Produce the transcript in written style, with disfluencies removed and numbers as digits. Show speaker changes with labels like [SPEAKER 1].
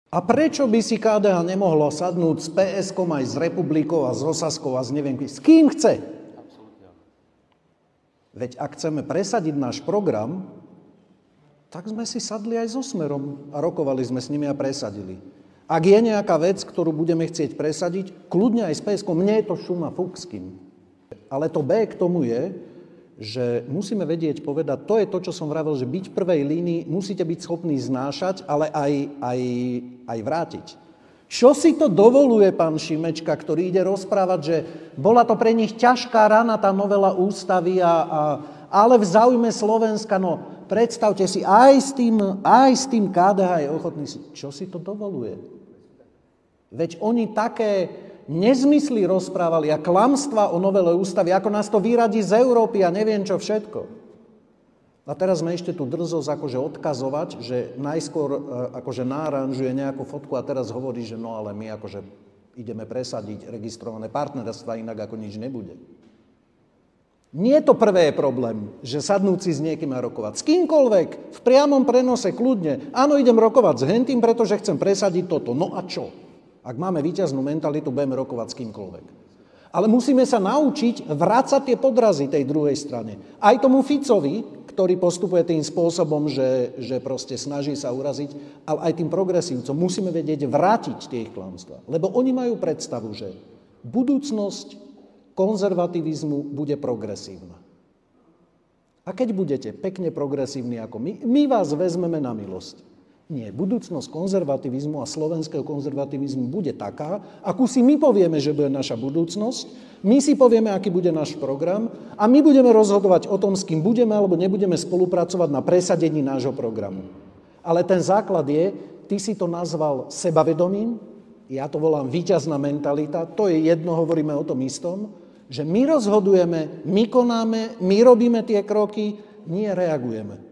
[SPEAKER 1] A prečo by si KDH nemohlo sadnúť s PSK-om aj s Republikou a s Osaskou a s neviem kým? S kým chce? Veď ak chceme presadiť náš program, tak sme si sadli aj so Smerom a rokovali sme s nimi a presadili. Ak je nejaká vec, ktorú budeme chcieť presadiť, kľudne aj s PSK-om, mne je to šuma fúkským. Ale to B k tomu je, že musíme vedieť povedať, to je to, čo som vravel, že byť v prvej línii, musíte byť schopní znášať, ale aj vrátiť. Čo si to dovoluje pán Šimečka, ktorý ide rozprávať, že bola to pre nich ťažká rana, tá novela ústavy, ale v záujme Slovenska, no predstavte si, aj s tým KDH je ochotný. Čo si to dovoluje? Veď oni také nezmysly rozprávali a klamstva o novele ústavy, ako nás to vyradí z Európy a neviem čo všetko. A teraz sme ešte tu drzosť akože odkazovať, že najskôr akože náranžuje nejakú fotku a teraz hovorí, že no ale my akože ideme presadiť registrované partnerstva, inak ako nič nebude. Nie to prvé je problém, že sadnúť si s niekým a rokovať. S kýmkoľvek, v priamom prenose, kľudne. Áno, idem rokovať s hentým, pretože chcem presadiť toto. No a čo? Ak máme víťaznú mentalitu, budeme rokovať s kýmkoľvek. Ale musíme sa naučiť vrácať tie podrazy tej druhej strane. Aj tomu Ficovi, ktorý postupuje tým spôsobom, že proste snaží sa uraziť, ale aj tým progresívcom musíme vedieť vrátiť tie ich klamstvá. Lebo oni majú predstavu, že budúcnosť konzervativizmu bude progresívna. A keď budete pekne progresívni ako my vás vezmeme na milosť. Nie, budúcnosť konzervativizmu a slovenského konzervativizmu bude taká, akú si my povieme, že bude naša budúcnosť, my si povieme, aký bude náš program a my budeme rozhodovať o tom, s kým budeme alebo nebudeme spolupracovať na presadení nášho programu. Ale ten základ je, ty si to nazval sebavedomím, ja to volám víťazná mentalita, to je jedno, hovoríme o tom istom, že my rozhodujeme, my konáme, my robíme tie kroky, nie reagujeme.